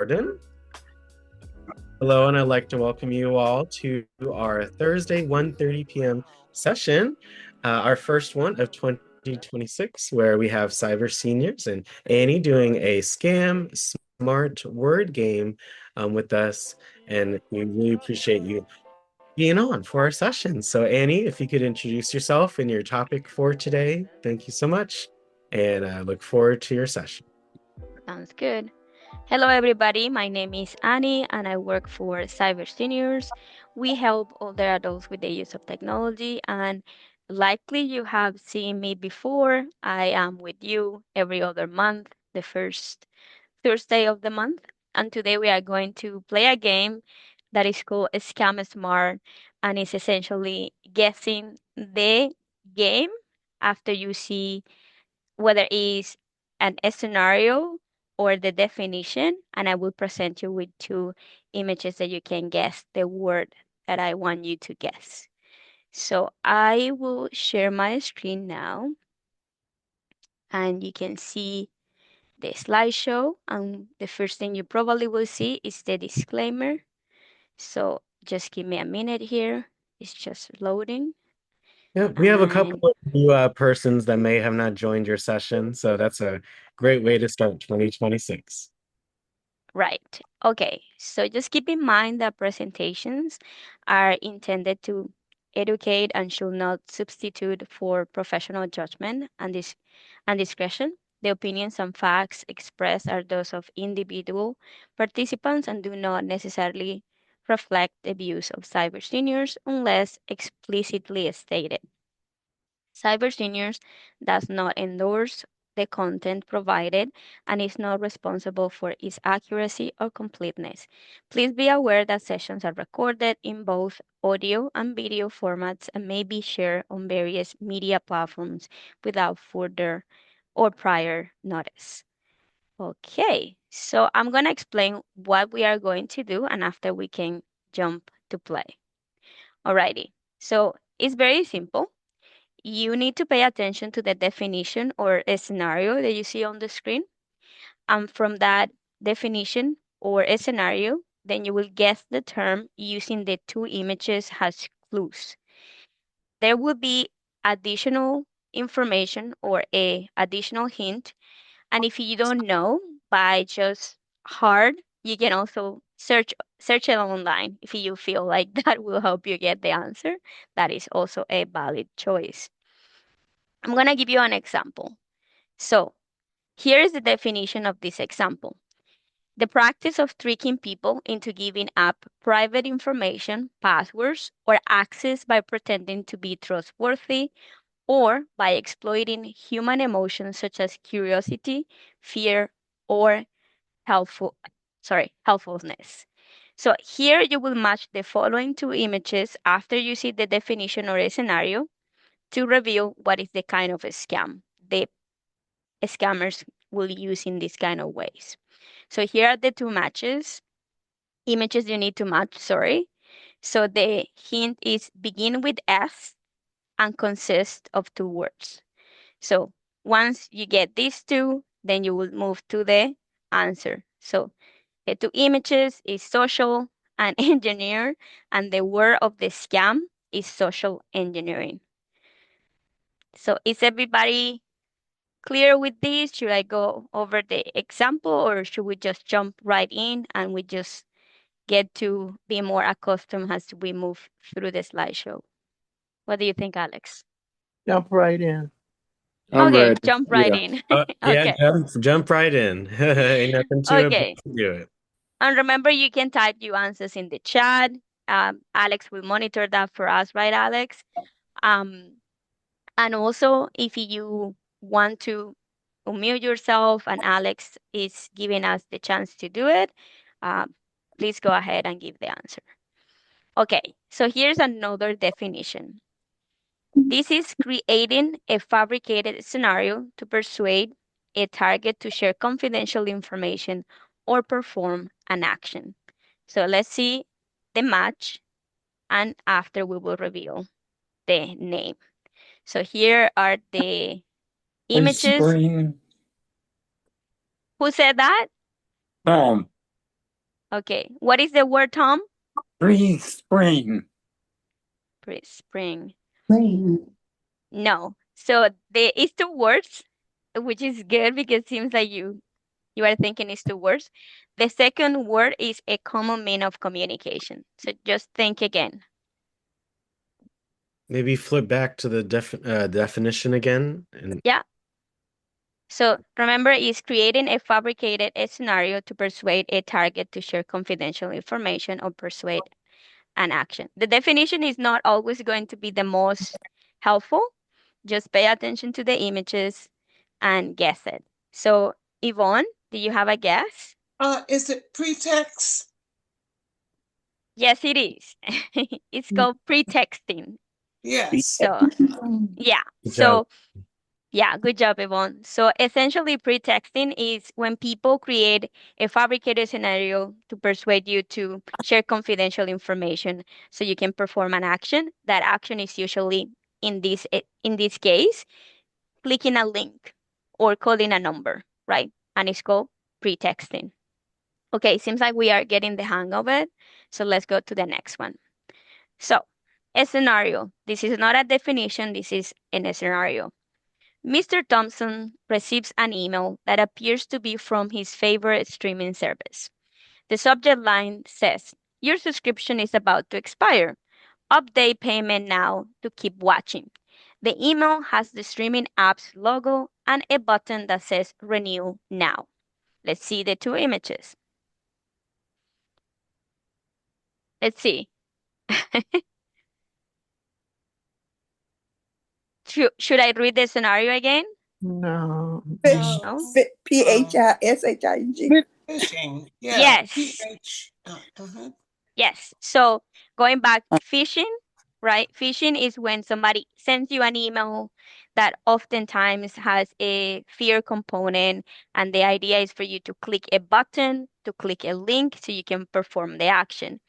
Jordan. Hello, and I'd like to welcome you all to our Thursday 1:30 p.m. session, our first one of 2026, where we have Cyber Seniors and Annie doing a scam smart word game with us. And we really appreciate you being on for our session. So, Annie, if you could introduce yourself and your topic for today, thank you so much. And I look forward to your session. Sounds good. Hello, everybody. My name is Annie, and I work for Cyber Seniors. We help older adults with the use of technology, and likely you have seen me before. I am with you every other month, the first Thursday of the month. And today we are going to play a game that is called Scam Smart, and it's essentially guessing the game after you see whether it's a scenario or the definition, and I will present you with two images that you can guess the word that I want you to guess. So I will share my screen now, and you can see the slideshow. And the first thing you probably will see is the disclaimer. So just give me a minute here. It's just loading. Yeah, we have a couple And of new persons that may have not joined your session, so that's a great way to start 2026. right. Okay. So just keep in mind that presentations are intended to educate and should not substitute for professional judgment and discretion. The opinions and facts expressed are those of individual participants and do not necessarily reflect the views of cyber seniors unless explicitly stated. Cyber Seniors does not endorse the content provided and is not responsible for its accuracy or completeness. Please be aware that sessions are recorded in both audio and video formats and may be shared on various media platforms without further or prior notice. Okay, so I'm going to explain what we are going to do and after we can jump to play. Alrighty, so it's very simple. You need to pay attention to the definition or a scenario that you see on the screen. And from that definition or a scenario, then you will guess the term using the two images as clues. There will be additional information or a additional hint. And if you don't know by just hard, you can also search it online if you feel like that will help you get the answer. That is also a valid choice. I'm going to give you an example. So, here is the definition of this example: the practice of tricking people into giving up private information, passwords, or access by pretending to be trustworthy or by exploiting human emotions such as curiosity, fear, or helpful helpfulness. So here you will match the following two images after you see the definition or a scenario to reveal what is the kind of a scam the scammers will use in these kind of ways. So here are the two images you need to match, sorry. So the hint is begin with S and consist of two words. So once you get these two, then you will move to the answer. So the two images is social and engineer, and the word of the scam is social engineering. So is everybody clear with this? Should I go over the example or should we just jump right in and we just get to be more accustomed as we move through the slideshow? What do you think, Alex? Jump right in. I'm Okay, ready. jump right Yeah. in. Yeah, Okay. jump right in. Ain't nothing too Okay. important to do it. And remember, you can type your answers in the chat. Alex will monitor that for us, right, Alex? Um, and also, if you want to unmute yourself and Alex is giving us the chance to do it, um, please go ahead and give the answer. Okay, so here's another definition. This is creating a fabricated scenario to persuade a target to share confidential information or perform an action. So let's see the match, and after we will reveal the name. So here are the Ice images. cream. Who said that? Um, Okay. What is the word, Tom? Spring. Spring. Spring. No. So it's two words, which is good because it seems like you are thinking it's two words. The second word is a common mean of communication. So just think again. Maybe flip back to the definition again. And Yeah. So remember, is creating a fabricated scenario to persuade a target to share confidential information or persuade an action. The definition is not always going to be the most helpful. Just pay attention to the images and guess it. So, Yvonne, do you have a guess? Is it pretext? Yes, it is. It's called pretexting. Yes. So, yeah. good job. So, yeah, good job, Yvonne. So essentially, pretexting is when people create a fabricated scenario to persuade you to share confidential information so you can perform an action. That action is usually in this case, clicking a link or calling a number, right? And it's called pretexting. Okay, seems like we are getting the hang of it. So let's go to the next one. So, a scenario. This is not a definition, this is in a scenario. Mr. Thompson receives an email that appears to be from his favorite streaming service. The subject line says, "Your subscription is about to expire. Update payment now to keep watching." The email has the streaming app's logo and a button that says Renew Now. Let's see the two images. Let's see. Should I read the scenario again? No. No? Phishing. Phishing. Yeah. Yes. PH. Yes. So going back, phishing, right? Phishing is when somebody sends you an email that oftentimes has a fear component, and the idea is for you to click a button, to click a link so you can perform the action.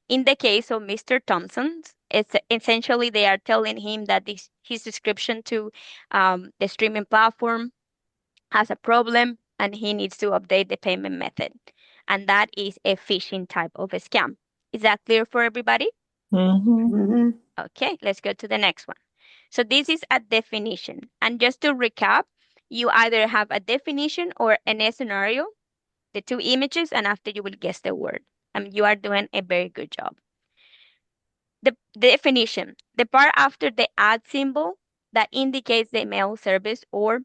In the case of Mr. Thompson's, it's essentially they are telling him that his subscription to the streaming platform has a problem and he needs to update the payment method. And that is a phishing type of a scam. Is that clear for everybody? Okay, let's go to the next one. So this is a definition. And just to recap, you either have a definition or a scenario, the two images, and after you will guess the word. And you are doing a very good job. The definition, the part after the @ symbol that indicates the mail service or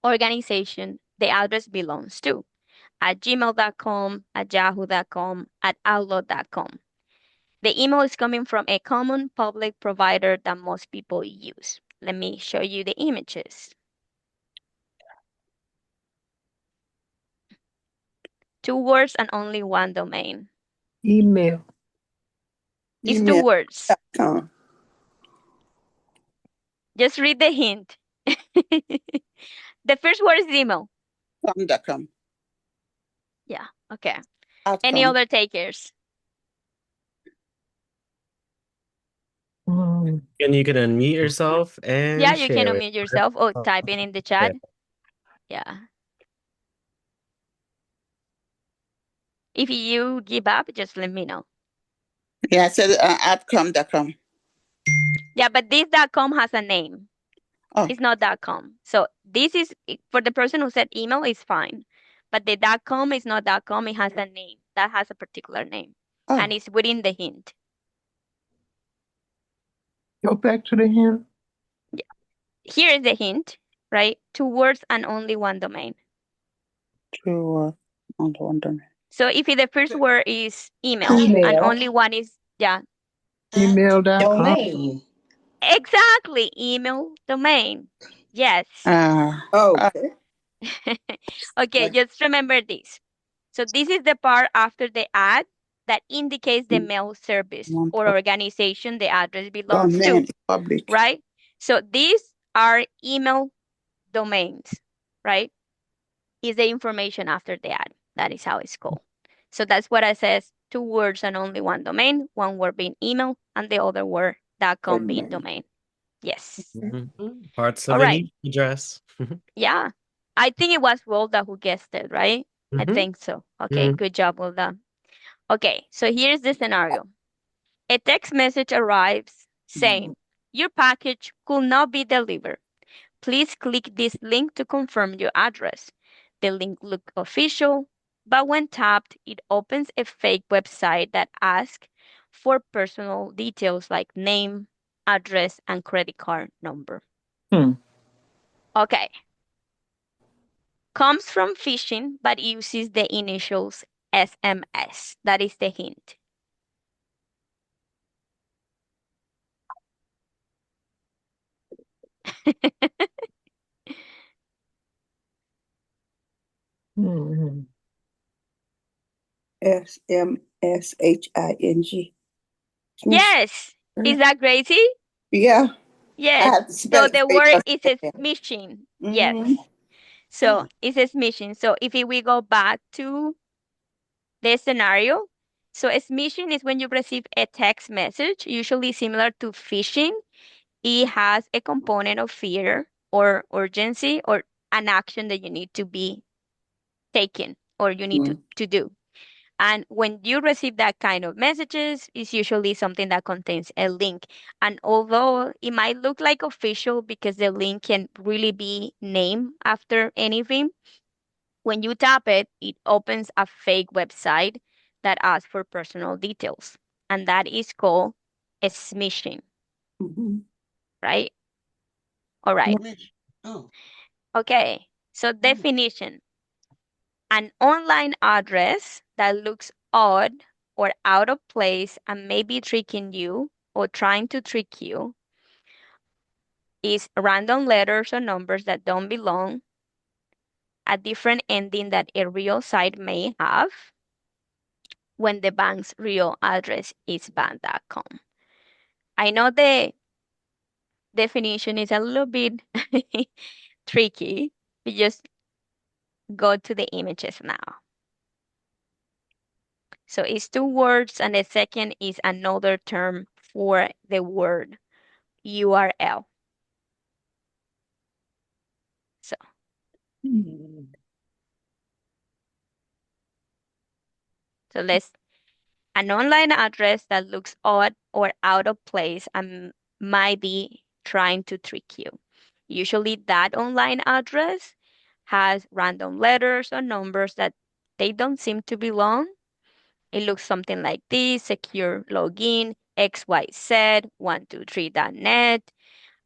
organization the address belongs to, at gmail.com, at yahoo.com, at outlook.com. The email is coming from a common public provider that most people use. Let me show you the images. Two words and only one domain. Email. It's two words. Just read the hint. The first word is email. Com. Yeah, okay. Any other takers? And you can unmute yourself and Yeah, you can share it. unmute yourself or type in the chat. Yeah. If you give up, just let me know. Yeah, I said atcom.com. Yeah, but this .com has a name. Oh. It's not .com. So this is, for the person who said email, is fine. But the .com is not .com. It has a name. That has a particular name. Oh. And it's within the hint. Go back to the hint. Yeah. Here is the hint, right? Two words and only one domain. Two words, only one domain. So if the first word is email. And only one is, yeah. Email.com. Domain. Exactly. Email domain. Yes. Okay. Okay, just remember this. So this is the part after the @ that indicates the mail service or organization the address belongs to, Public. right? So these are email domains, right? Is the information after the @ That is how it's called. So that's what I says, two words and only one domain, one word being email and the other word .com being domain. Yes. Parts of All right. an address. Yeah. I think it was Wilda who guessed it, right? I think so. Okay, good job, Wilda. Okay, so here's the scenario. A text message arrives saying, your package could not be delivered. Please click this link to confirm your address. The link looks official, but when tapped, it opens a fake website that asks for personal details like name, address, and credit card number. Okay. Comes from phishing, but uses the initials SMS. That is the hint. SMSHING. Yes. Is that crazy? Yeah. Yes. So the word is smishing. Yes. So it's a smishing. So if we go back to the scenario, so a smishing is when you receive a text message, usually similar to phishing. It has a component of fear or urgency or an action that you need to be taken or you need to do. And when you receive that kind of messages, it's usually something that contains a link. And although it might look like official because the link can really be named after anything, when you tap it, it opens a fake website that asks for personal details. And that is called a smishing. Right? All right. Okay. So definition. An online address that looks odd or out of place and may be tricking you or trying to trick you is random letters or numbers that don't belong, a different ending that a real site may have when the bank's real address is bank.com. I know the definition is a little bit tricky. We just go to the images now. So it's two words, and the second is another term for the word URL. So, an online address that looks odd or out of place and might be trying to trick you. Usually that online address has random letters or numbers that they don't seem to belong. It looks something like this: secure login, xyz123.net.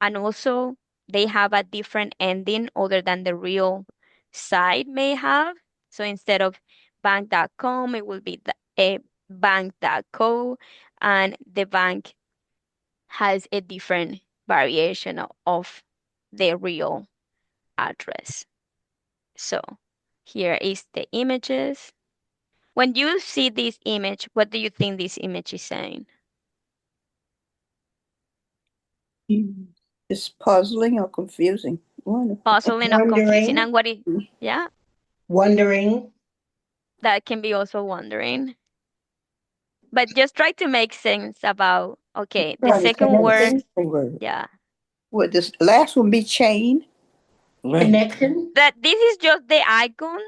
And also they have a different ending other than the real site may have. So instead of bank.com, it will be a bank.co, and the bank has a different variation of the real address. So here is the images. When you see this image, what do you think this image is saying? It's puzzling or confusing. Puzzling or confusing. And what is, yeah? Wondering. That can be also wondering. But just try to make sense about, okay, the second word. Yeah. Would this last one be chain? Connection. That this is just the icon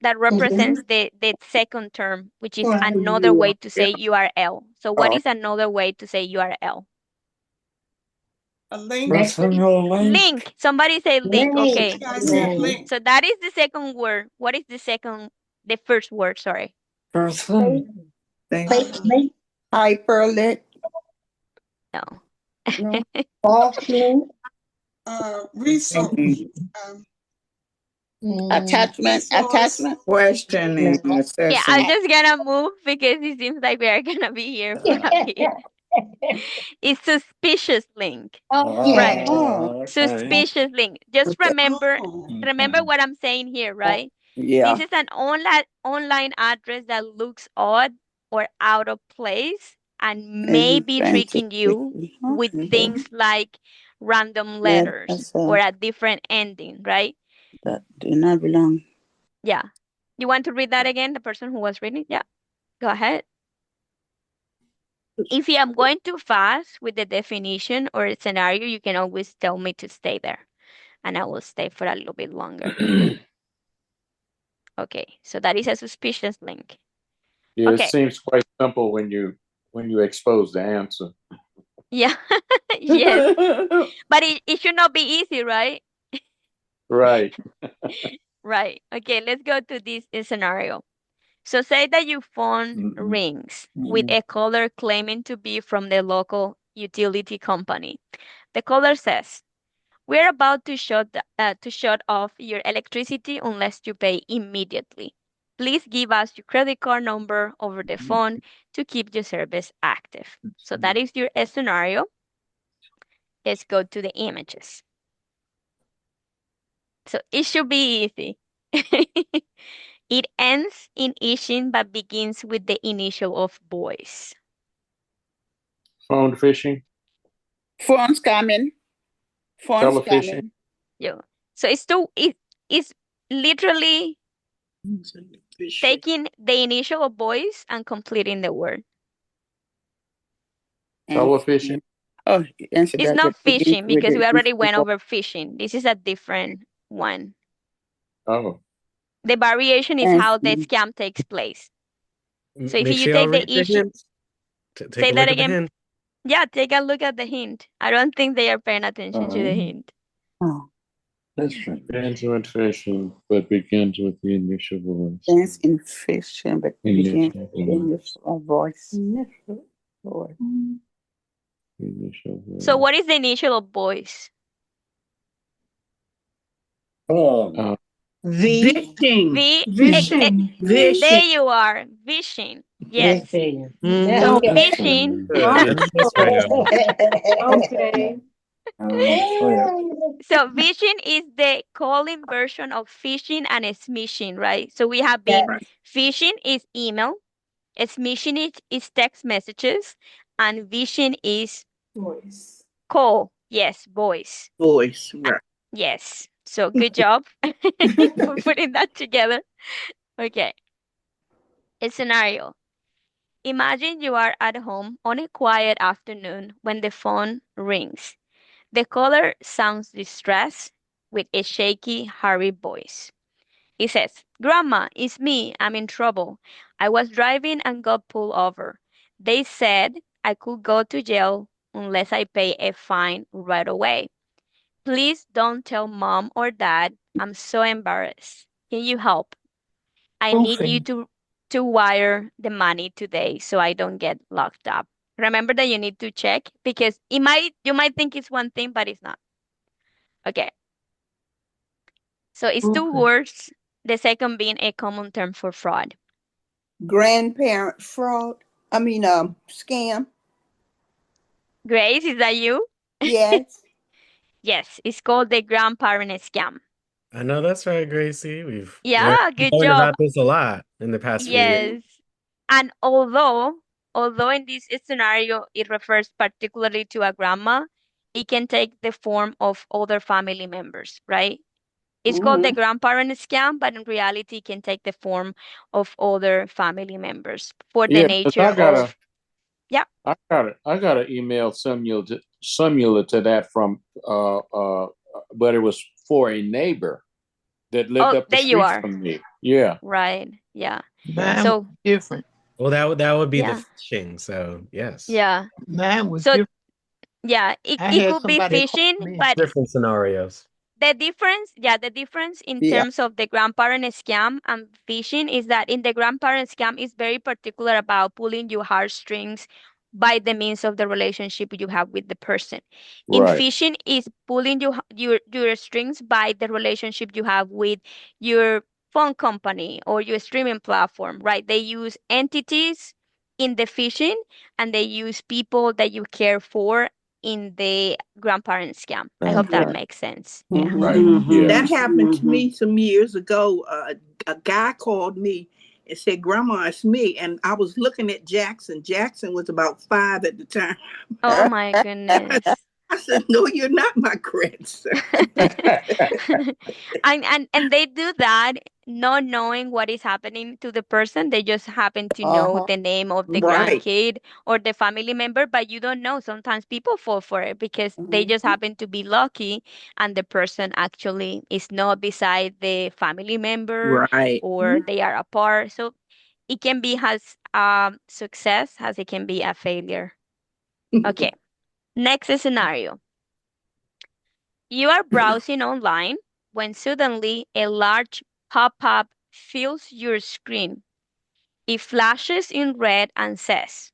that represents the second term, which is another way to say URL. So what is another way to say URL? A link. Link. Somebody say link. Okay. Link. So that is the second word. What is the first word, sorry? Link. Hyperlink. No. False link. Resource. Attachment. Questioning. Yeah, I'm just gonna move because it seems like we are gonna be here for a bit. It's suspicious link. Right. Suspicious link. Just remember what I'm saying here, right? Yeah. This is an online address that looks odd or out of place and may be tricking you with things like random letters or a different ending, right? That do not belong. Yeah. You want to read that again? The person who was reading? Yeah. Go ahead. If I'm going too fast with the definition or scenario, you can always tell me to stay there and I will stay for a little bit longer. Okay, so that is a suspicious link. Yeah, it Okay. seems quite simple when you expose the answer. Yeah. Yes. But it should not be easy, right? Right. Right. Okay, let's go to this scenario. So say that your phone rings with a caller claiming to be from the local utility company. The caller says, "We're about to shut off your electricity unless you pay immediately. Please give us your credit card number over the phone to keep your service active." So that is your scenario. Let's go to the images. So it should be easy. It ends in Ishin but begins with the initial of boys. Phone phishing, Phone's coming. Phone's telefishing. coming. Yeah. So it's literally taking the initial of boys and completing the word. Telefishing. Oh, you answered It's that. not Begins fishing with because the we already went initial. over fishing. This is a different one. Oh, The variation is And how the scam takes place. So if Make you sure y'all take the read the issue, hint. Take say a that look at the again. hint. Yeah, take a look at the hint. I don't think they are paying attention to the hint. oh, ends with phishing, but begins with the initial voice. ends in fiction, but begins Initial with the initial voice. Voice. Initial voice. So what is the initial of boys? Vishing. V. Vishing. There Vishing. you are. Vishing. Yes. So Okay. vishing. That's right. Okay. So vision is the calling version of phishing and smishing, right? So we have been phishing is email, smishing is text messages, and vision is Voice. call. Yes, voice. Voice, right. Yes. So good job for putting that together. Okay. A scenario. Imagine you are at home on a quiet afternoon when the phone rings. The caller sounds distressed with a shaky, hurried voice. He says, "Grandma, it's me. I'm in trouble. I was driving and got pulled over. They said I could go to jail unless I pay a fine right away. Please don't tell mom or dad. I'm so embarrassed. Can you help? I need you to wire the money today so I don't get locked up." Remember that you need to check because you might think it's one thing, but it's not. Okay. So it's two words, the second being a common term for fraud. Grandparent fraud. Scam. Grace, is that you? Yes. Yes, it's called the grandparent scam. I know that's right, Gracie. We've Yeah, good learned job. about this a lot in the past few years. Yes. And although in this scenario it refers particularly to a grandma, it can take the form of other family members, right? It's called the grandparent scam, but in reality it can take the form of other family members for the Yeah, 'cause nature of I got an email similar to that from but it was for a neighbor that lived up the there you street are. from me. Yeah. Right. Yeah. Mine So was different. Well, that would be yeah. the phishing. So yes, Yeah. Mine was So different. yeah, it I had could be somebody call phishing, me. but different scenarios. the difference in Yeah. terms of the grandparent scam and phishing is that in the grandparent scam is very particular about pulling your heartstrings by the means of the relationship you have with the person. In Right. phishing is pulling your strings by the relationship you have with your phone company or your streaming platform, right? They use entities in the phishing and they use people that you care for in the grandparent scam. I hope that makes sense. Yeah. Right. Yeah. That happened to me some years ago. A guy called me and said, "Grandma, it's me." And I was looking at Jackson. Jackson was about 5 at the time. Oh my goodness. I said, "No, you're not my grandson." And they do that not knowing what is happening to the person. They just happen to know the name of the Right. grandkid or the family member, but you don't know. Sometimes people fall for it because they just happen to be lucky and the person actually is not beside the family member Right. or they are apart. So it can be as success as it can be a failure. Okay, next scenario. You are browsing online when suddenly a large pop-up fills your screen. It flashes in red and says,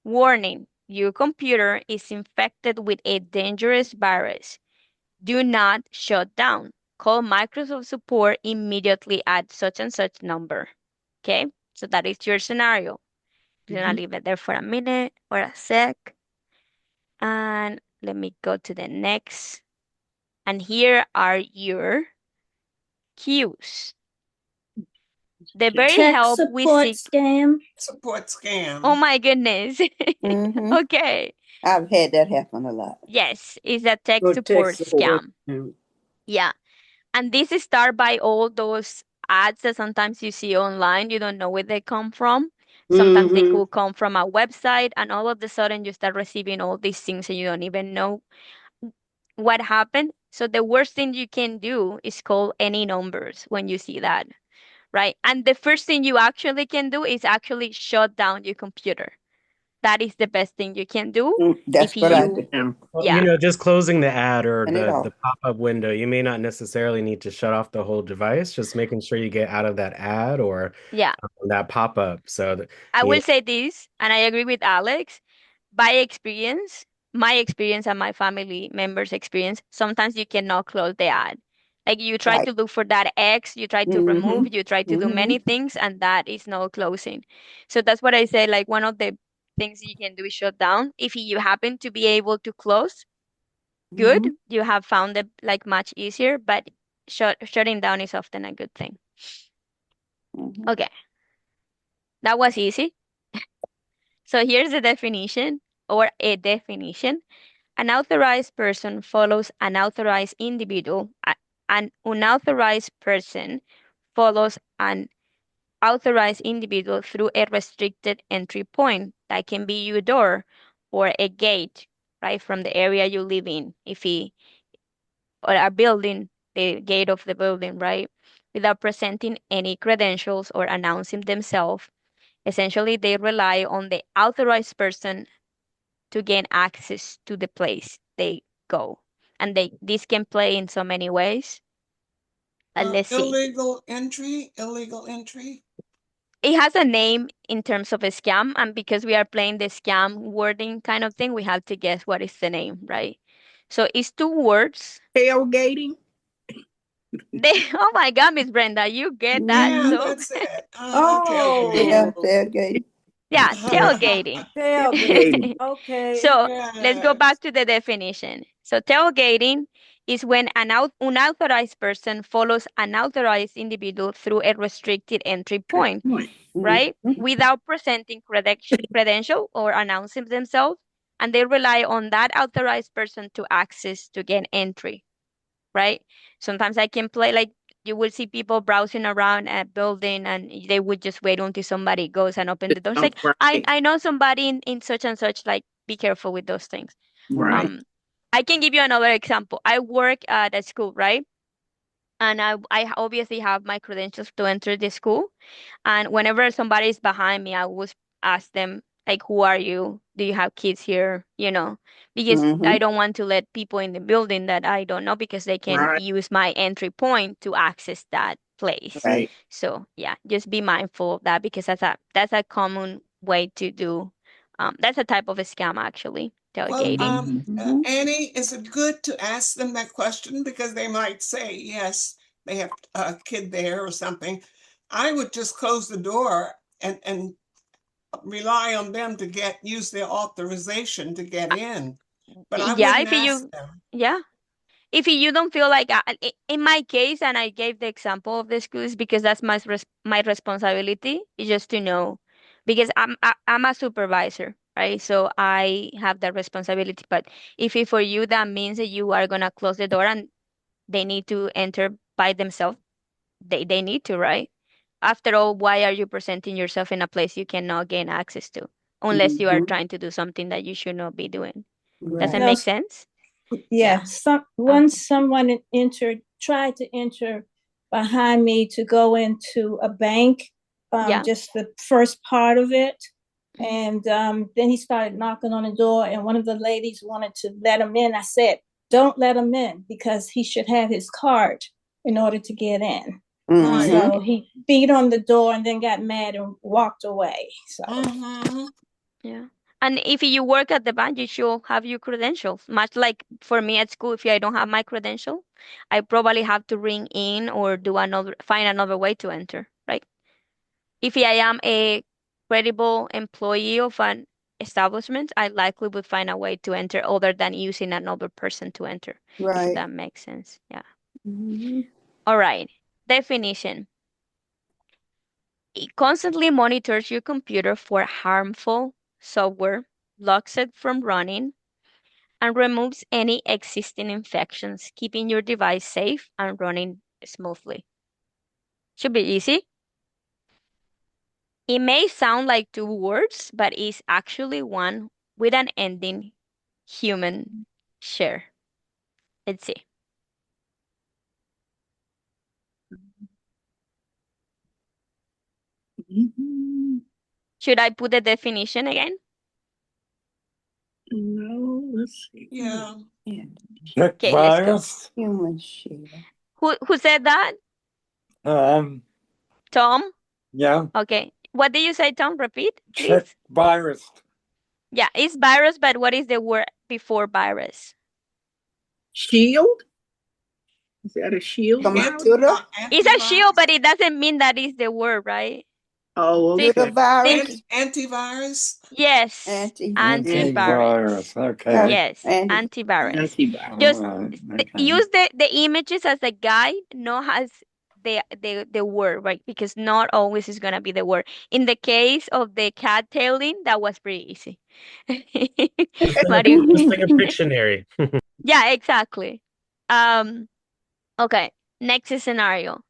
"Warning, your computer is infected with a dangerous virus. Do not shut down. Call Microsoft support immediately at such and such number." Okay, so that is your scenario. I'm gonna leave it there for a minute or a sec. And let me go to the next. And here are your cues. The very Tech help we support seek. scam. Support scam. Oh my goodness. Mhm. Okay. I've had that happen a lot. Yes, it's a tech Or support tech support. scam. Yeah. And this is started by all those ads that sometimes you see online. You don't know where they come from. Sometimes they could come from a website, and all of a sudden you start receiving all these things and you don't even know what happened. So the worst thing you can do is call any numbers when you see that, right? And the first thing you actually can do is actually shut down your computer. That is the best thing you can do. That's If what I you, do. Well, yeah, just closing the ad or Turn it off. the pop-up window, you may not necessarily need to shut off the whole device, just making sure you get out of that ad or yeah. that pop-up. So that, I yeah, will say this, and I agree with Alex. By experience, my experience and my family members' experience, sometimes you cannot close the ad. Like you try Right. to look for that X, you try to Mhm. remove, you try to do many things, and that is no closing. So that's what I say. Like one of the things you can do is shut down. If you happen to be able to close, good. Mhm. You have found it like much easier, but shutting down is often a good thing. Mhm. Okay, that was easy. So here's the definition or a definition. An authorized person follows an authorized individual. An unauthorized person follows an authorized individual through a restricted entry point. That can be your door or a gate, right, from the area you live in. If he or a building, the gate of the building, right, without presenting any credentials or announcing themselves. Essentially, they rely on the authorized person to gain access to the place they go. And this can play in so many ways. Let's see. Illegal entry. Illegal entry. It has a name in terms of a scam, and because we are playing the scam wording kind of thing, we have to guess what is the name, right? So it's two words. Tailgating. Oh my God, Miss Brenda, you get that? Yeah, So that's it. Oh. Yeah, Tailgating. tailgate. yeah, tailgating. Tailgating. Okay. So let's go Yes. back to the definition. So tailgating is when an unauthorized person follows an authorized individual through a restricted entry point, right? Without presenting credential or announcing themselves, and they rely on that authorized person to access to gain entry, right? Sometimes I can play like you will see people browsing around a building and they would just wait until somebody goes and open the door. It's like, I know somebody in such and such, like be careful with those things. Right. I can give you another example. I work at a school, right? And I obviously have my credentials to enter the school. And whenever somebody is behind me, I always ask them, like, who are you? Do you have kids here? You know, because I Mhm. don't want to let people in the building that I don't know because they can Right. use my entry point to access that place. Right. So yeah, just be mindful of that because that's a common way to do. That's a type of a scam actually, Well, tailgating. Mhm. Annie, is it good to ask them that question because they might say yes, they have a kid there or something. I would just close the door and rely on them to use their authorization to get in. But I Yeah, wouldn't if ask you them. yeah, if you don't feel like in my case, and I gave the example of the schools because that's my responsibility is just to know because I'm a supervisor, right? So I have that responsibility. But if it for you that means that you are gonna close the door and they need to enter by themselves, they need to, right? After all, why are you presenting yourself in a place you cannot gain access to unless you are trying to do something that you should not be doing? Does Right. it No, make sense? yeah. Yeah. Once someone tried to enter behind me to go into a bank, Yeah. just the first part of it. And then he started knocking on the door, and one of the ladies wanted to let him in. I said, don't let him in, because he should have his card in order to get in. Mhm. So he beat on the door and then got mad and walked away. So Yeah. And if you work at the bank, you should have your credentials. Much like for me at school, if I don't have my credential, I probably have to ring in or find another way to enter, right? If I am a credible employee of an establishment, I likely would find a way to enter other than using another person to enter. If Right. that makes sense. Yeah. Mhm. All right. Definition. It constantly monitors your computer for harmful software, blocks it from running, and removes any existing infections, keeping your device safe and running smoothly. Should be easy. It may sound like two words, but it's actually one with an ending human share. Let's see. Mhm. Should I put the definition again? No, let's see. Yeah. Check Okay, let's go. virus. Human share. Who said that? Um, Tom? yeah, Okay. What did you say, Tom? Repeat, check please. virus. Yeah, it's virus, but what is the word before virus? Shield? Is that a shield? Computer? It's a shield, but it doesn't mean that is the word, right? Oh, See, Computer virus? Antivirus. yes, Anti. antivirus. Antivirus. Okay. Yes, Anti. antivirus. Antivirus. Just Alright, okay. use the images as a guide, not as the word, right? Because not always is gonna be the word. In the case of the cat tailing, that was pretty easy. It's But like, it's like a Pictionary. yeah, exactly. Okay, next scenario.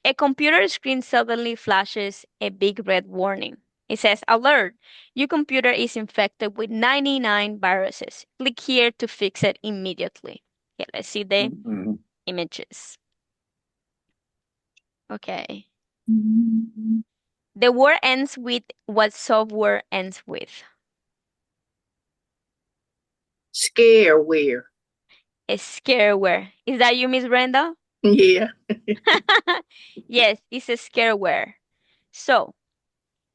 A computer screen suddenly flashes a big red warning. It says, alert, your computer is infected with 99 viruses. Click here to fix it immediately. Okay, let's see the Mhm. images. Okay. The word ends with what software ends with. Scareware. A scareware. Is that you, Miss Brenda? Yeah. Yes, it's a scareware. So,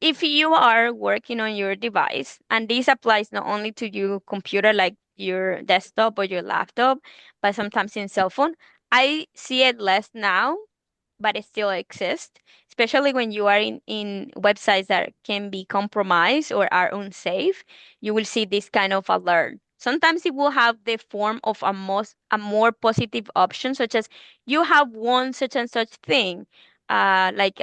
if you are working on your device, and this applies not only to your computer, like your desktop or your laptop, but sometimes in cell phone, I see it less now, but it still exists, especially when you are in websites that can be compromised or are unsafe. You will see this kind of alert. Sometimes it will have the form of a more positive option, such as you have won such and such thing, like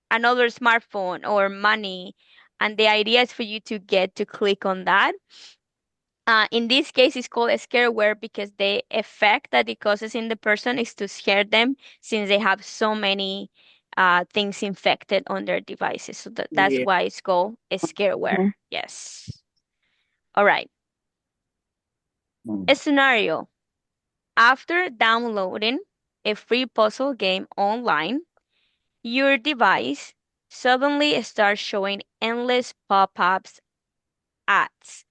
another smartphone or money. And the idea is for you to get to click on that. In this case, it's called a scareware because the effect that it causes in the person is to scare them since they have so many things infected on their devices. So that's Yeah. why it's called a scareware. Yes. All right. A scenario. After downloading a free puzzle game online, your device suddenly starts showing endless pop-ups ads.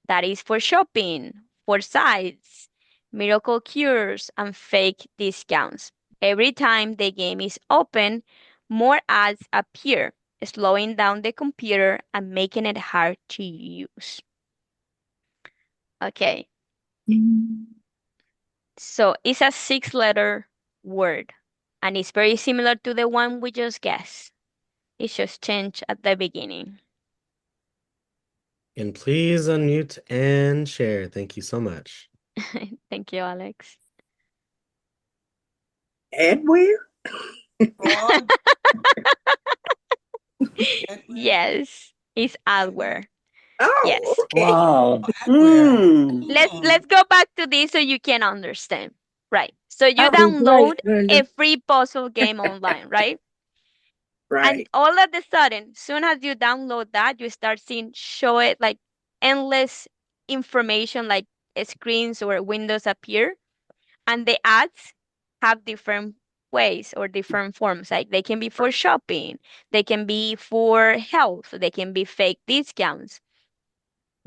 That is for shopping, for sites, miracle cures, and fake discounts. Every time the game is open, more ads appear, slowing down the computer and making it hard to use. Okay, so it's a 6-letter word, and it's very similar to the one we just guessed. It's just changed at the beginning. And please unmute and share. Thank you so much. Thank you, Alex. Adware? Fraud. Yes, it's adware. Oh, Yes. okay. Wow. Mm. Let's go back to this so you can understand. Right. So you That was download great, Brenda. a free puzzle game online, right? And Right. all of a sudden, soon as you download that, you start seeing show it like endless information like screens or windows appear, and the ads have different ways or different forms. Like they can be for shopping, they can be for health, they can be fake discounts.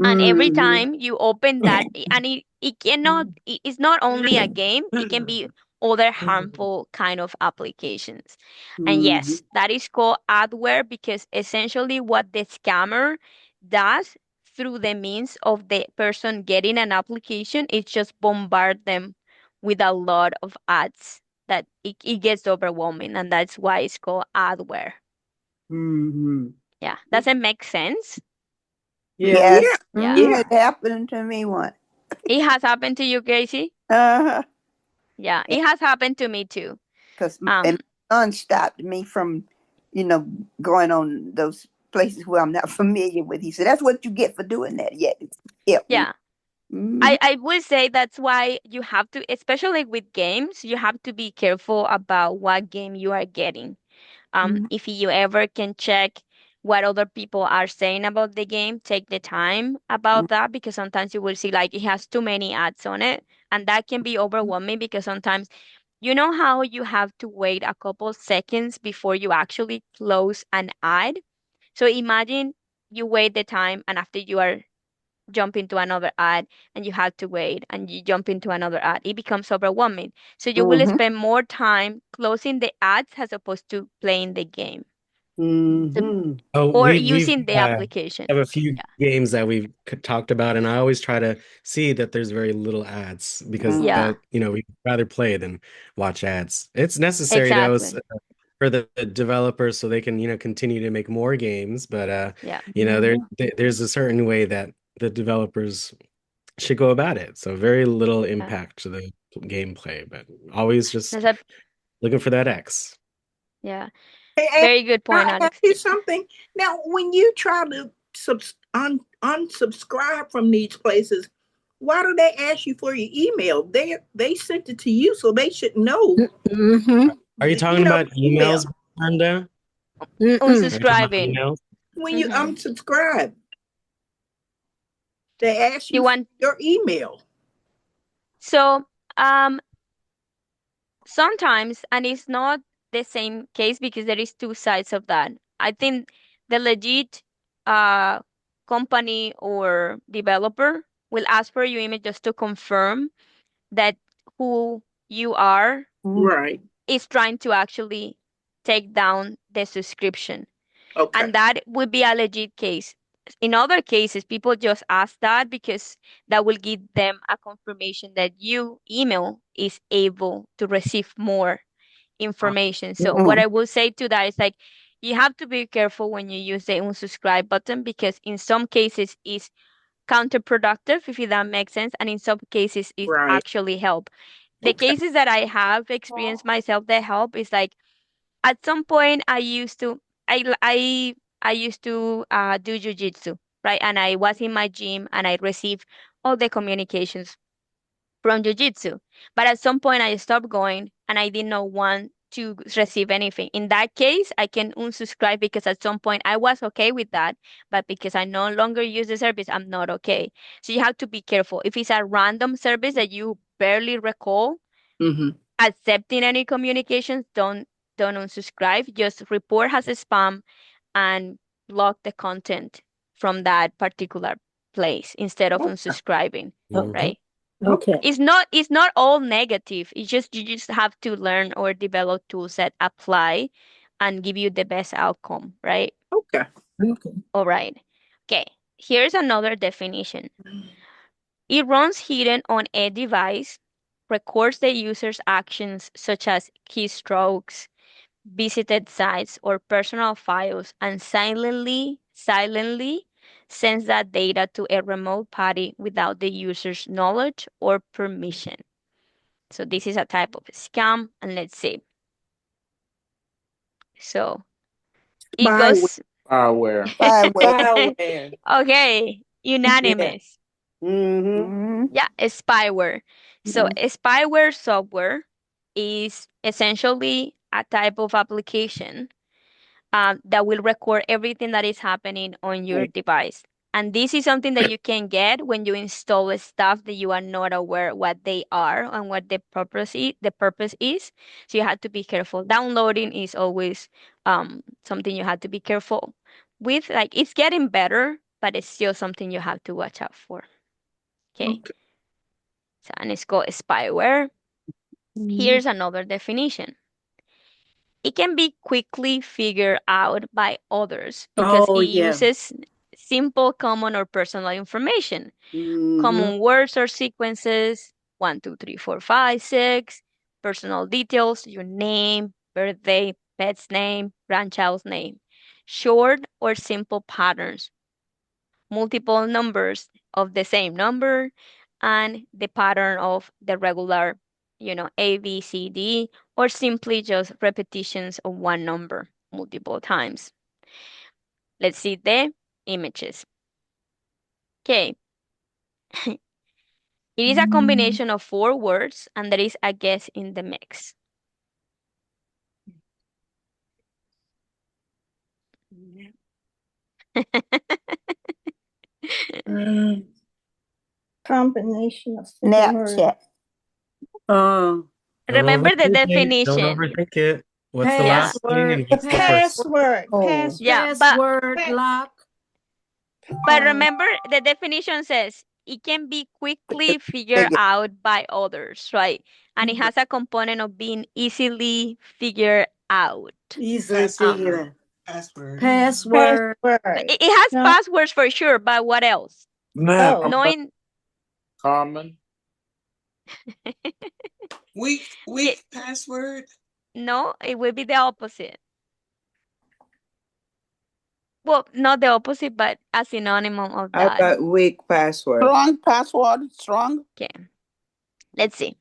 And every time you open that, and it cannot, it's not only a game, it can be other harmful kind of applications. And yes, that is called adware because essentially what the scammer does through the means of the person getting an application is just bombard them with a lot of ads that it gets overwhelming, and that's why it's called adware. Yeah, does it make sense? Yes. Yeah. It happened to me once. It has happened to you, Casey? Uh-huh. Yeah, it has happened to me too. Because my son stopped me from, going on those places where I'm not familiar with. He said, "That's what you get for doing that." Yeah. I would say that's why you have to, especially with games, you have to be careful about what game you are getting. If you ever can check what other people are saying about the game, take the time about that because sometimes you will see like it has too many ads on it, and that can be overwhelming because sometimes you know how you have to wait a couple seconds before you actually close an ad. So imagine you wait the time and after you are jump into another ad and you have to wait and you jump into another ad, it becomes overwhelming. So you will spend more time closing the ads as opposed to playing the game or using the application. Have a few games that we've talked about, and I always try to see that there's very little ads because that we'd rather play than watch ads. It's necessary though for the developers so they can continue to make more games, but there's a certain way that the developers should go about it. So very little impact to the gameplay, but always just looking for that X. Yeah. Very good point, Alex. Ask you something. Now, when you try to unsubscribe from these places, why do they ask you for your email? They sent it to you, so they should know. Are you talking about emails, Brenda? Unsubscribing. When you unsubscribe, they ask you for your email. So, sometimes, and it's not the same case because there is two sides of that. I think the legit company or developer will ask for your email just to confirm that who you are is trying to actually take down the subscription. And that would be a legit case. In other cases, people just ask that because that will give them a confirmation that your email is able to receive more information. So what I will say to that is like, you have to be careful when you use the unsubscribe button because in some cases it's counterproductive, if that makes sense, and in some cases it actually help. The cases that I have experienced myself that help is like at some point I used to do jiu-jitsu, right? And I was in my gym and I received all the communications from jiu-jitsu. But at some point I stopped going and I did not want to receive anything. In that case, I can unsubscribe because at some point I was okay with that, but because I no longer use the service, I'm not okay. So you have to be careful. If it's a random service that you barely recall, accepting any communications, don't unsubscribe. Just report as a spam and block the content from that particular place instead of unsubscribing, right? Okay. It's not all negative. It's just you just have to learn or develop tools that apply and give you the best outcome, right? Okay. All right. Okay. Here's another definition. It runs hidden on a device, records the user's actions such as keystrokes, visited sites, or personal files, and silently sends that data to a remote party without the user's knowledge or permission. So this is a type of scam, and let's see. So it goes Spyware. Okay, unanimous. Yeah, a spyware. So a spyware software is essentially a type of application that will record everything that is happening on your device. And this is something that you can get when you install stuff that you are not aware what they are and what the purpose is. So you have to be careful. Downloading is always something you have to be careful with. Like it's getting better, but it's still something you have to watch out for. Okay. So, and it's called spyware. Here's another definition. It can be quickly figured out by others because it uses simple, common, or personal information. Common words or sequences, 1, 2, 3, 4, 5, 6, personal details, your name, birthday, pet's name, grandchild's name. Short or simple patterns, multiple numbers of the same number, and the pattern of the regular, A, B, C, D, or simply just repetitions of one number multiple times. Let's see the images. Okay. It is a combination of 4 words, and there is a guess in the mix. Combination of 4 words. Snapchat. Remember the Don't definition. overthink it. What's the last thing and what's the first? Password. Yeah, Password lock. but remember the definition says it can be quickly figured out by others, right? And it has a component of being easily figured out. Easily figured. Password. Password. It has passwords for sure, but what else? Knowing Common. Weak password. No, it will be the opposite. Well, not the opposite, but a synonym of How that. about weak password? Strong password. Strong. Okay. Let's see.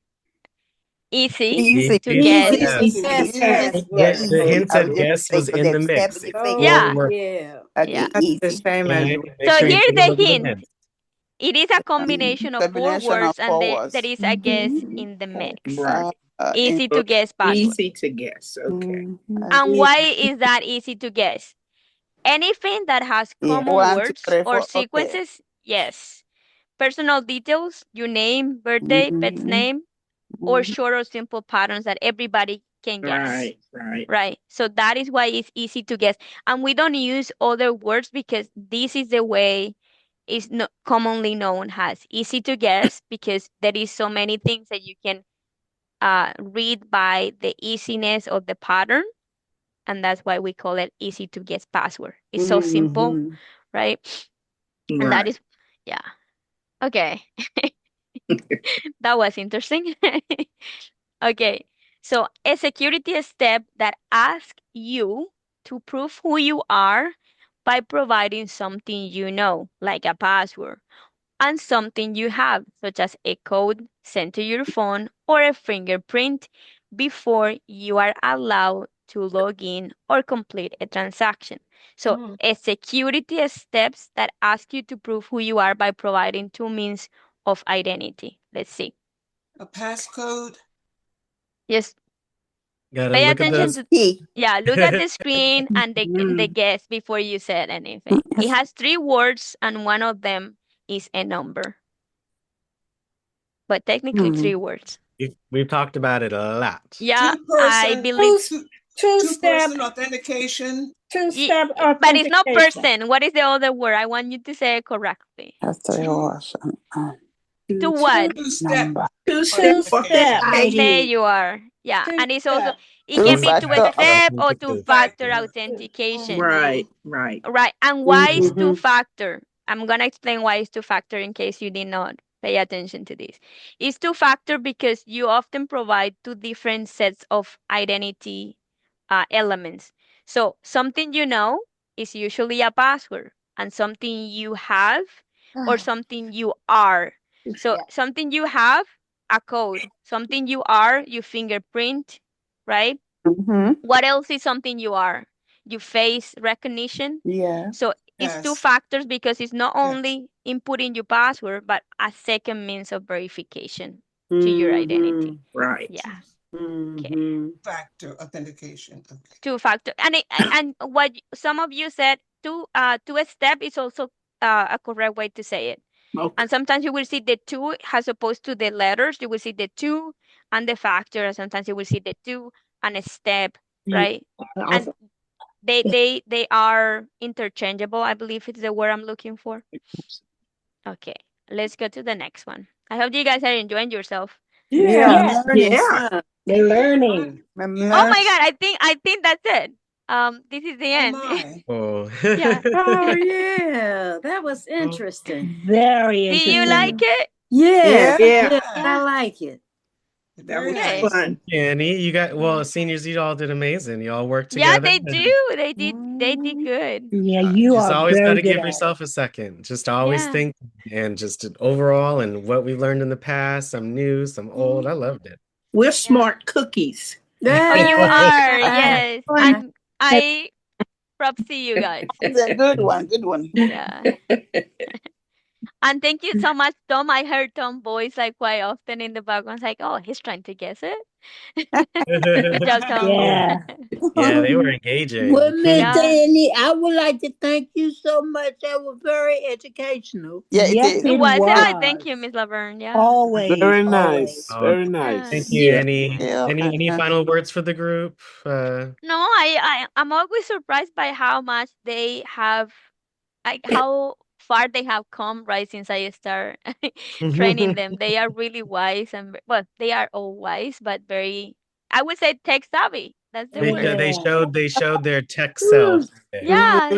Easy Easy. to guess. The hint at guess was in the mix. Yeah. Okay, Yeah. The same as So here's the hint. It is a combination of 4 Combination of words, and 4 there words. is a guess in the mix. Right. Easy to guess password. Easy to guess. Okay. And why is that easy to guess? Anything that has common 1, 2, words 3, 4. or Okay. sequences, yes. Personal details, your name, birthday, pet's name, or short or simple patterns that everybody can guess. Right. So that is why it's easy to guess. And we don't use other words because this is the way it's commonly known as easy to guess, because there is so many things that you can read by the easiness of the pattern. And that's why we call it easy to guess password. It's so simple, right? And that is, yeah. Okay. That was interesting. Okay. So a security step that asks you to prove who you are by providing something you know, like a password, and something you have, such as a code sent to your phone or a fingerprint, before you are allowed to log in or complete a transaction. So a security steps that ask you to prove who you are by providing 2 means of identity. Let's see. A passcode. Yes. Gotta Pay look at attention those. to look at the screen and the guess before you said anything. It has 3 words and one of them is a number. But technically 3 words. We've talked about it a lot. Yeah, I believe Two-step authentication. Two-step but it's not authentication. person. What is the other word? I want you to say it correctly. That's 3 words. To what? Number. Two-step. There you are. Yeah, and it's also, it can be two-step or two-factor authentication. Right. Right. And why is two-factor? I'm going to explain why it's two-factor in case you did not pay attention to this. It's two-factor because you often provide 2 different sets of identity elements. So something you know is usually a password, and something you have or something you are. So something you have, a code. Something you are, your fingerprint, right? What else is something you are? Your face recognition. Yeah. So it's 2 factors because it's not only inputting your password, but a second means of verification to your identity. Right. Yeah. Okay. Factor authentication. Okay. 2 factor. And what some of you said, two step is also a correct way to say it. Okay. And sometimes you will see the two as opposed to the letters. You will see the two and the factor. And sometimes you will see the two and a step, right? And they are interchangeable. I believe it's the word I'm looking for. Okay, let's go to the next one. I hope you guys are enjoying yourself. Yeah. Yeah. They're learning. Oh my God, I think that's it. This is the Oh end. my. Oh. Yeah. Oh yeah, that was interesting. Very Do you interesting. like it? Yes, Yeah. yes, I like it. That Very was Okay. nice. fun. Annie, you got seniors, you all did amazing. You all worked Yeah, together. they do. They did good. Yeah, you Just are always got very to good give at it. yourself a second. Just always Yeah. think and just overall and what we've learned in the past, some new, some old. I loved it. We're smart cookies. Oh, you are. Yes. Fun. I props to you guys. That's a good one. Good one. Yeah. And thank you so much, Tom. I heard Tom's voice like quite often in the background. It's like, oh, he's trying to guess it. Good job, Tom. Yeah. Yeah, they were engaging. Well, Miss Yeah. Annie, I would like to thank you so much. That was very educational. Yeah, it Yes, is. It it was. was. Thank you, Miss Laverne. Yeah. Always. Very Always. nice. Oh, Very nice. thank Yeah. you, Yeah. Annie. Yeah. Any final words for the group? No, I'm always surprised by how much they have, like how far they have come, right, since I start training them. They are really wise and well, they are all wise, but very, I would say tech savvy. That's the word. They showed their tech self. Yeah.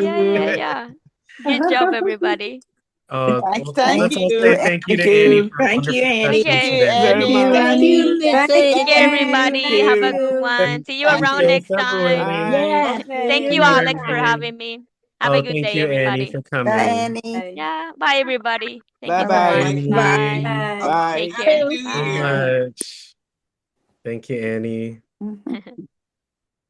Good job, everybody. Oh, Thank well, thank let's all you. say thank you to Annie for a Thank you, wonderful Annie. session Okay. Thank you, today. Very Annie. much. Thank you, Miss Thank Take Annie. care, you. everybody. Have a you. good one. See you Thank around you. next February. time. Yes. Thank See you, you Alex, next for time. having me. Have Oh, a good thank day, you, Annie, everybody. for Bye, coming. Annie. Yeah. Bye, everybody. Thank you so Bye-bye. much. Bye. Bye. Bye. Take Happy care. New So Year. much. Thank you, Annie. Mhm.